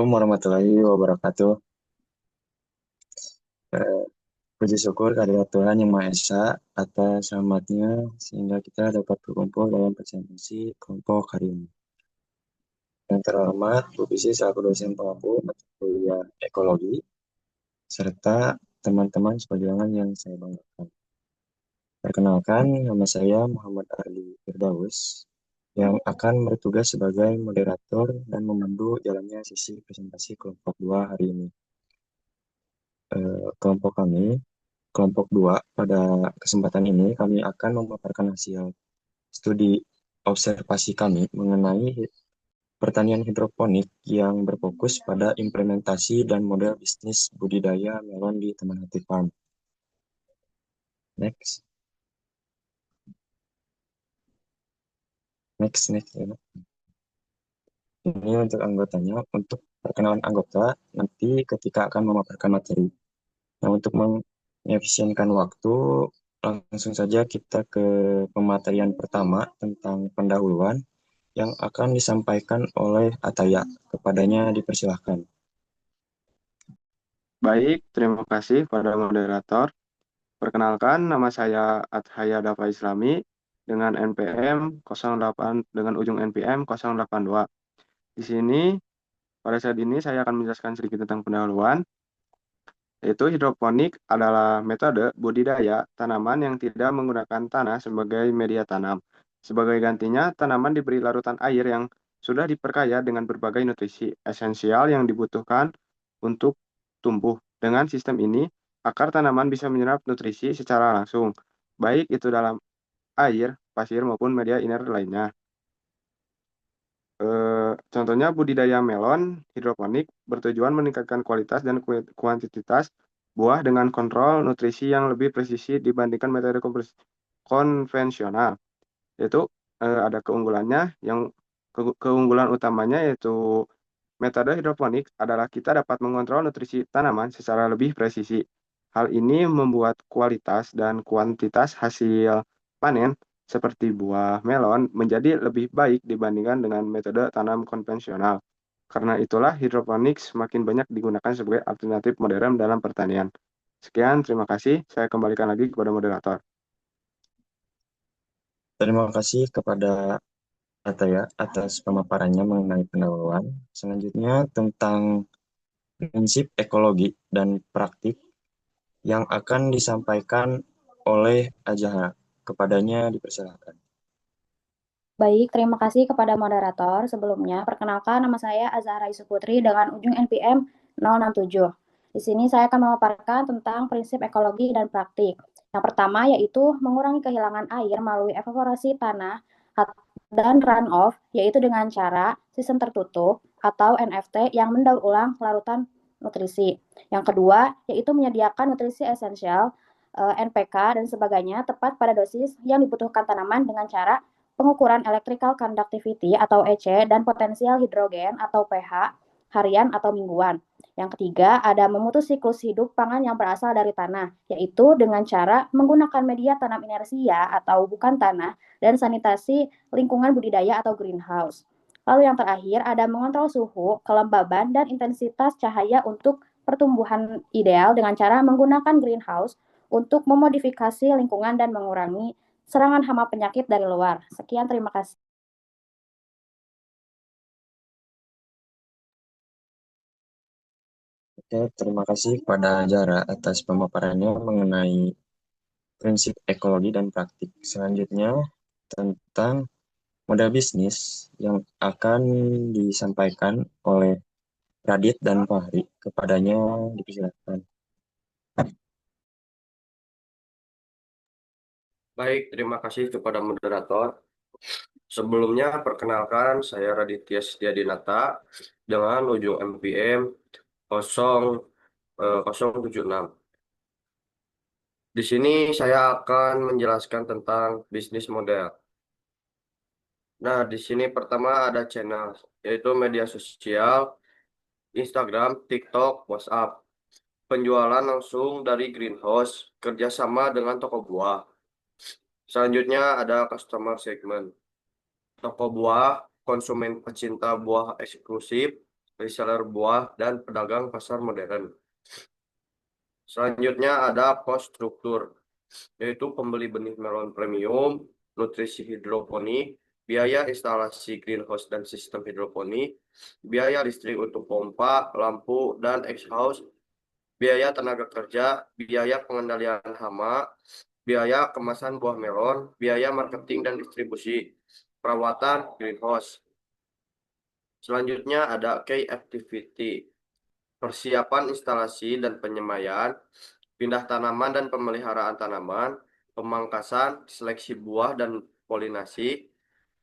Assalamualaikum warahmatullahi wabarakatuh. Eh, Puji syukur kehadirat Tuhan Yang Maha Esa atas rahmatnya sehingga kita dapat berkumpul dalam presentasi kelompok hari ini. Yang terhormat Bu Bisi selaku dosen pengampu mata kuliah ekologi serta teman-teman seperjuangan yang saya banggakan. Perkenalkan, nama saya Muhammad Ardi Firdaus yang akan bertugas sebagai moderator dan memandu jalannya sesi presentasi kelompok 2 hari ini. Kelompok kami Kelompok 2, pada kesempatan ini kami akan memaparkan hasil studi observasi kami mengenai pertanian hidroponik yang berfokus pada implementasi dan model bisnis budidaya melon di Taman Hati Farm. Next, next, ya. Ini untuk anggotanya, untuk perkenalan anggota nanti ketika akan memaparkan materi. Nah, untuk mengefisienkan waktu, langsung saja kita ke pematerian pertama tentang pendahuluan yang akan disampaikan oleh Ataya. Kepadanya dipersilahkan. Baik, terima kasih pada moderator. Perkenalkan, nama saya Athaya Dafa Islami dengan NPM 08 dengan ujung NPM 082. Di sini, pada saat ini saya akan menjelaskan sedikit tentang pendahuluan, yaitu hidroponik adalah metode budidaya tanaman yang tidak menggunakan tanah sebagai media tanam. Sebagai gantinya, tanaman diberi larutan air yang sudah diperkaya dengan berbagai nutrisi esensial yang dibutuhkan untuk tumbuh. Dengan sistem ini, akar tanaman bisa menyerap nutrisi secara langsung, baik itu dalam air, pasir, maupun media inert lainnya. Contohnya budidaya melon hidroponik bertujuan meningkatkan kualitas dan kuantitas buah dengan kontrol nutrisi yang lebih presisi dibandingkan metode konvensional. Yaitu ada keunggulannya yang keunggulan utamanya yaitu metode hidroponik adalah kita dapat mengontrol nutrisi tanaman secara lebih presisi. Hal ini membuat kualitas dan kuantitas hasil panen seperti buah melon menjadi lebih baik dibandingkan dengan metode tanam konvensional. Karena itulah hidroponik semakin banyak digunakan sebagai alternatif modern dalam pertanian. Sekian, terima kasih. Saya kembalikan lagi kepada moderator. Terima kasih kepada Ataya atas pemaparannya mengenai pendahuluan. Selanjutnya tentang prinsip ekologi dan praktik yang akan disampaikan oleh Azahra. Kepadanya dipersilahkan. Baik, terima kasih kepada moderator. Sebelumnya, perkenalkan nama saya Azahra Isuputri dengan ujung NPM 067. Di sini saya akan memaparkan tentang prinsip ekologi dan praktik. Yang pertama yaitu mengurangi kehilangan air melalui evaporasi tanah dan runoff, yaitu dengan cara sistem tertutup atau NFT yang mendaur ulang larutan nutrisi. Yang kedua yaitu menyediakan nutrisi esensial, NPK dan sebagainya tepat pada dosis yang dibutuhkan tanaman dengan cara pengukuran electrical conductivity atau EC dan potensial hidrogen atau pH harian atau mingguan. Yang ketiga, ada memutus siklus hidup pangan yang berasal dari tanah, yaitu dengan cara menggunakan media tanam inersia atau bukan tanah dan sanitasi lingkungan budidaya atau greenhouse. Lalu yang terakhir, ada mengontrol suhu, kelembaban, dan intensitas cahaya untuk pertumbuhan ideal dengan cara menggunakan greenhouse untuk memodifikasi lingkungan dan mengurangi serangan hama penyakit dari luar. Sekian, terima kasih. Oke, terima kasih kepada Zahra atas pemaparannya mengenai prinsip ekologi dan praktik. Selanjutnya tentang model bisnis yang akan disampaikan oleh Radit dan Fahri. Kepadanya dipersilakan. Baik, terima kasih kepada moderator. Sebelumnya, perkenalkan saya Raditya Setiadinata dengan ujung MPM 076. Di sini saya akan menjelaskan tentang bisnis model. Nah, di sini pertama ada channel, yaitu media sosial, Instagram, TikTok, WhatsApp. Penjualan langsung dari greenhouse, kerjasama dengan toko buah. Selanjutnya ada customer segment. Toko buah, konsumen pecinta buah eksklusif, reseller buah, dan pedagang pasar modern. Selanjutnya ada cost struktur, yaitu pembeli benih melon premium, nutrisi hidroponik, biaya instalasi greenhouse dan sistem hidroponik, biaya listrik untuk pompa, lampu, dan exhaust, biaya tenaga kerja, biaya pengendalian hama, biaya kemasan buah melon, biaya marketing dan distribusi, perawatan greenhouse. Selanjutnya ada key activity, persiapan instalasi dan penyemaian, pindah tanaman dan pemeliharaan tanaman, pemangkasan, seleksi buah dan polinasi,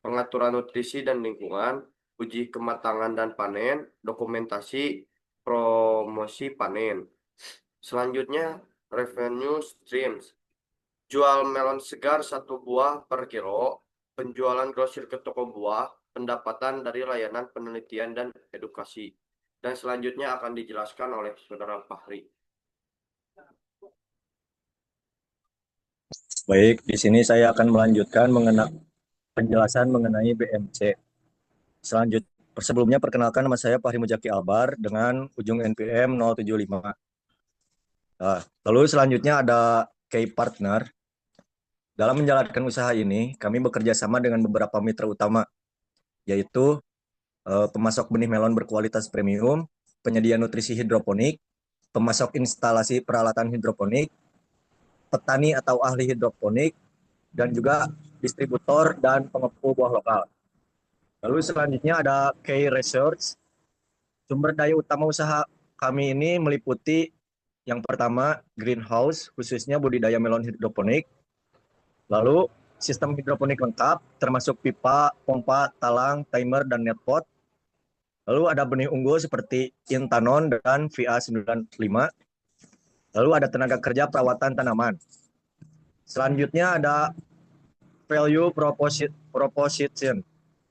pengaturan nutrisi dan lingkungan, uji kematangan dan panen, dokumentasi, promosi panen. Selanjutnya, revenue streams. Jual melon segar 1 buah per kilo, penjualan grosir ke toko buah, pendapatan dari layanan penelitian dan edukasi. Dan selanjutnya akan dijelaskan oleh Saudara Fahri. Baik, di sini saya akan melanjutkan penjelasan mengenai BMC. Sebelumnya perkenalkan nama saya Fahri Mujaki Albar dengan ujung NPM 075. Lalu selanjutnya ada key partner. Dalam menjalankan usaha ini, kami bekerja sama dengan beberapa mitra utama, yaitu pemasok benih melon berkualitas premium, penyedia nutrisi hidroponik, pemasok instalasi peralatan hidroponik, petani atau ahli hidroponik, dan juga distributor dan pengepul buah lokal. Lalu selanjutnya ada key research. Sumber daya utama usaha kami ini meliputi yang pertama greenhouse, khususnya budidaya melon hidroponik. Lalu sistem hidroponik lengkap, termasuk pipa, pompa, talang, timer, dan netpot. Lalu ada benih unggul seperti Intanon dan VA95. Lalu ada tenaga kerja perawatan tanaman. Selanjutnya ada value proposition.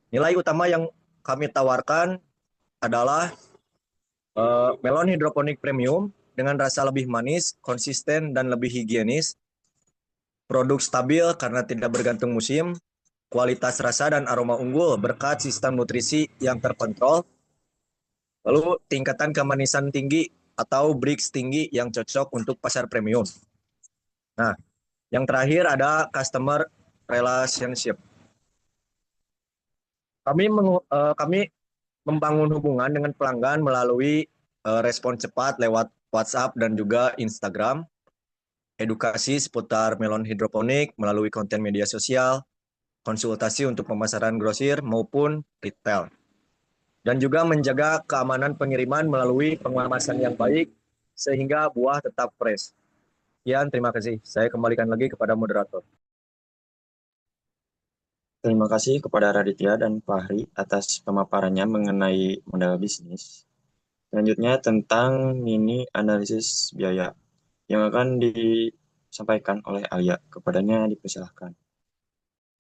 Nilai utama yang kami tawarkan adalah melon hidroponik premium dengan rasa lebih manis, konsisten, dan lebih higienis. Produk stabil karena tidak bergantung musim, kualitas rasa dan aroma unggul berkat sistem nutrisi yang terkontrol. Lalu tingkatan kemanisan tinggi atau Brix tinggi yang cocok untuk pasar premium. Nah, yang terakhir ada customer relationship. Kami membangun hubungan dengan pelanggan melalui respon cepat lewat WhatsApp dan juga Instagram, edukasi seputar melon hidroponik melalui konten media sosial, konsultasi untuk pemasaran grosir maupun retail, dan juga menjaga keamanan pengiriman melalui pengemasan yang baik sehingga buah tetap fresh. Sekian, terima kasih. Saya kembalikan lagi kepada moderator. Terima kasih kepada Raditya dan Fahri atas pemaparannya mengenai model bisnis. Selanjutnya tentang mini analisis biaya yang akan disampaikan oleh Alia. Kepadanya dipersilahkan.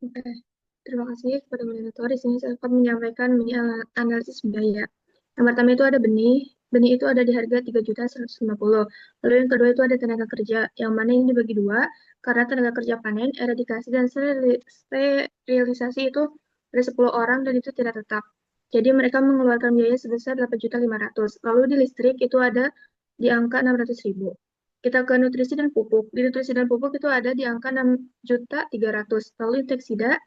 Oke, terima kasih kepada moderator. Di sini saya akan menyampaikan mini analisis biaya. Yang pertama itu ada benih. Benih itu ada di harga 3.150.000. Lalu yang kedua itu ada tenaga kerja, yang mana ini dibagi dua, karena tenaga kerja panen, eradikasi, dan sterilisasi itu ada 10 orang dan itu tidak tetap. Jadi mereka mengeluarkan biaya sebesar 8.500.000. Lalu di listrik itu ada di angka 600.000. Kita ke nutrisi dan pupuk. Di nutrisi dan pupuk itu ada di angka 6.300.000. Lalu inseksida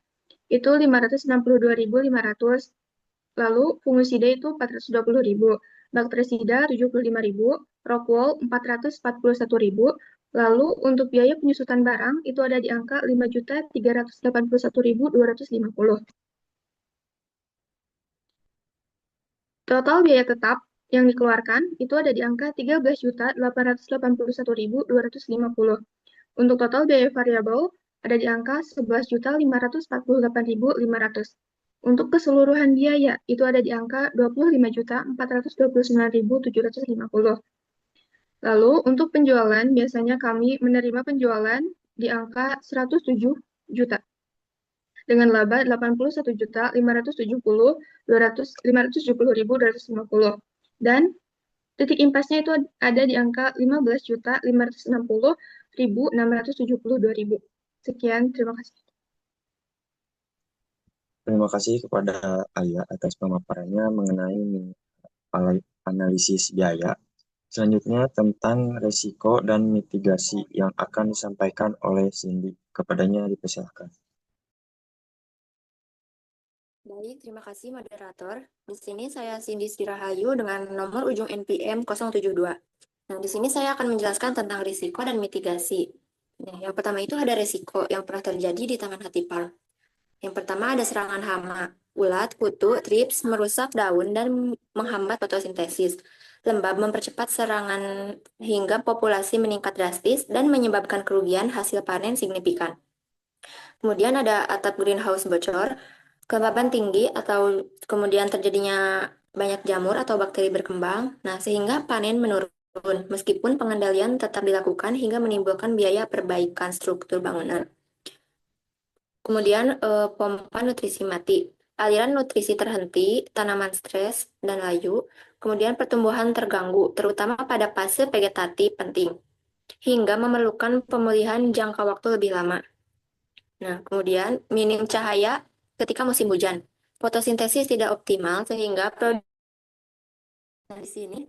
itu 562.500. Lalu fungisida itu 420.000. Bakterisida 75.000. Rockwool 441.000. Lalu untuk biaya penyusutan barang itu ada di angka 5.381.250. Total biaya tetap yang dikeluarkan itu ada di angka 13.881.250. Untuk total biaya variabel ada di angka 11.548.500. Untuk keseluruhan biaya itu ada di angka 25.429.750. Lalu untuk penjualan biasanya kami menerima penjualan di angka 107 juta. Dengan laba 81.570.250. Dan titik impasnya itu ada di angka 15.560.672.000. Sekian, terima kasih. Terima kasih kepada Alia atas pemaparannya mengenai analisis biaya. Selanjutnya tentang resiko dan mitigasi yang akan disampaikan oleh Cindy. Kepadanya dipersilakan. Baik, terima kasih moderator. Di sini saya Cindy Sirahayu dengan nomor ujung NPM 072. Nah, di sini saya akan menjelaskan tentang risiko dan mitigasi. Nah, yang pertama itu ada risiko yang pernah terjadi di Taman Hati Park. Yang pertama ada serangan hama, ulat, kutu, trips, merusak daun, dan menghambat fotosintesis. Lembab mempercepat serangan hingga populasi meningkat drastis dan menyebabkan kerugian hasil panen signifikan. Kemudian ada atap greenhouse bocor, kelembaban tinggi atau kemudian terjadinya banyak jamur atau bakteri berkembang, nah sehingga panen menurun meskipun pengendalian tetap dilakukan hingga menimbulkan biaya perbaikan struktur bangunan. Kemudian pompa nutrisi mati, aliran nutrisi terhenti, tanaman stres dan layu, kemudian pertumbuhan terganggu, terutama pada fase vegetasi penting, hingga memerlukan pemulihan jangka waktu lebih lama. Nah, kemudian minim cahaya ketika musim hujan. Fotosintesis tidak optimal sehingga di sini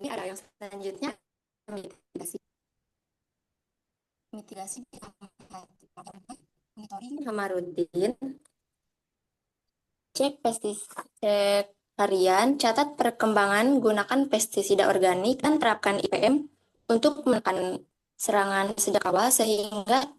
ada yang selanjutnya mitigasi. Mitigasi monitoring Hamarudin. Cek harian, catat perkembangan, gunakan pestisida organik dan terapkan IPM untuk menekan serangan sejak awal sehingga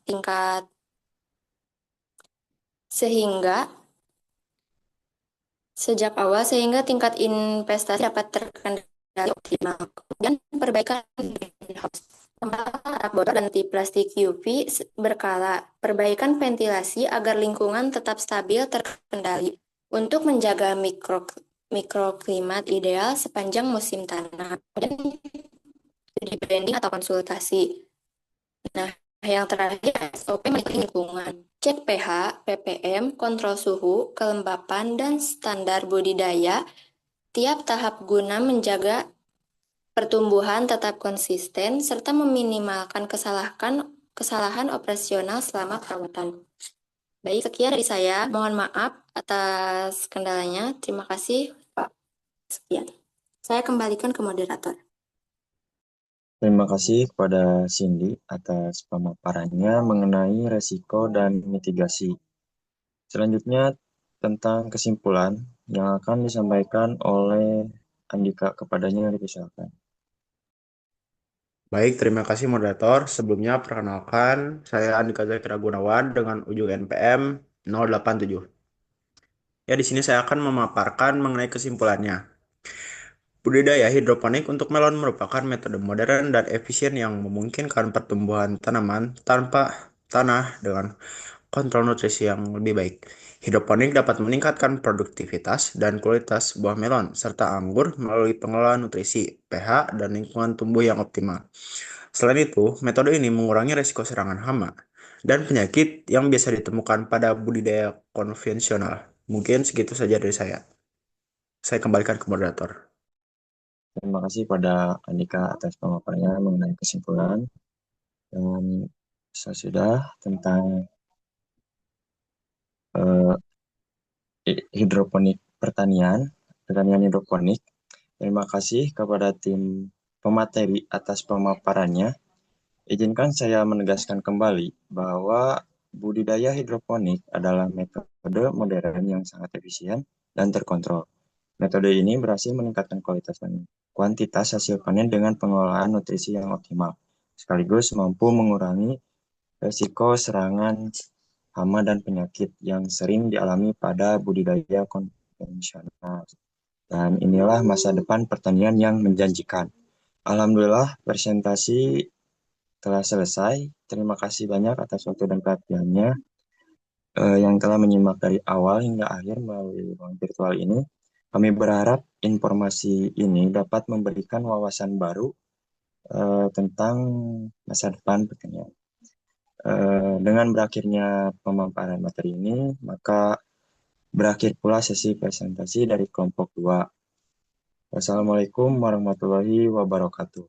tingkat investasi dapat terkendali optimal. Kemudian perbaikan greenhouse, atap botol dan plastik UV berkala, perbaikan ventilasi agar lingkungan tetap stabil terkendali untuk menjaga mikroklimat ideal sepanjang musim tanam. Dan studi branding atau konsultasi. Nah, yang terakhir SOP lingkungan. Cek pH, ppm, kontrol suhu, kelembapan, dan standar budidaya tiap tahap guna menjaga pertumbuhan tetap konsisten serta meminimalkan kesalahan operasional selama perawatan. Baik, sekian dari saya. Mohon maaf atas kendalanya. Terima kasih, Pak. Sekian. Saya kembalikan ke moderator. Terima kasih kepada Cindy atas pemaparannya mengenai resiko dan mitigasi. Selanjutnya tentang kesimpulan yang akan disampaikan oleh Andika. Kepadanya dipersilakan. Baik, terima kasih moderator. Sebelumnya perkenalkan, saya Andika Zakira Gunawan dengan ujung NPM 087. Ya, di sini saya akan memaparkan mengenai kesimpulannya. Budidaya hidroponik untuk melon merupakan metode modern dan efisien yang memungkinkan pertumbuhan tanaman tanpa tanah dengan kontrol nutrisi yang lebih baik. Hidroponik dapat meningkatkan produktivitas dan kualitas buah melon serta anggur melalui pengelolaan nutrisi, pH, dan lingkungan tumbuh yang optimal. Selain itu, metode ini mengurangi risiko serangan hama dan penyakit yang biasa ditemukan pada budidaya konvensional. Mungkin segitu saja dari saya. Saya kembalikan ke moderator. Terima kasih pada Andika atas pemaparannya mengenai kesimpulan. Dan sesudah tentang hidroponik pertanian hidroponik. Terima kasih kepada tim pemateri atas pemaparannya. Izinkan saya menegaskan kembali bahwa budidaya hidroponik adalah metode modern yang sangat efisien dan terkontrol. Metode ini berhasil meningkatkan kualitas dan kuantitas hasil panen dengan pengelolaan nutrisi yang optimal, sekaligus mampu mengurangi risiko serangan hama dan penyakit yang sering dialami pada budidaya konvensional. Dan inilah masa depan pertanian yang menjanjikan. Alhamdulillah, presentasi telah selesai. Terima kasih banyak atas waktu dan perhatiannya yang telah menyimak dari awal hingga akhir melalui ruang virtual ini. Kami berharap informasi ini dapat memberikan wawasan baru tentang masa depan pertanian. Dengan berakhirnya pemaparan materi ini, maka berakhir pula sesi presentasi dari kelompok 2. Wassalamualaikum warahmatullahi wabarakatuh.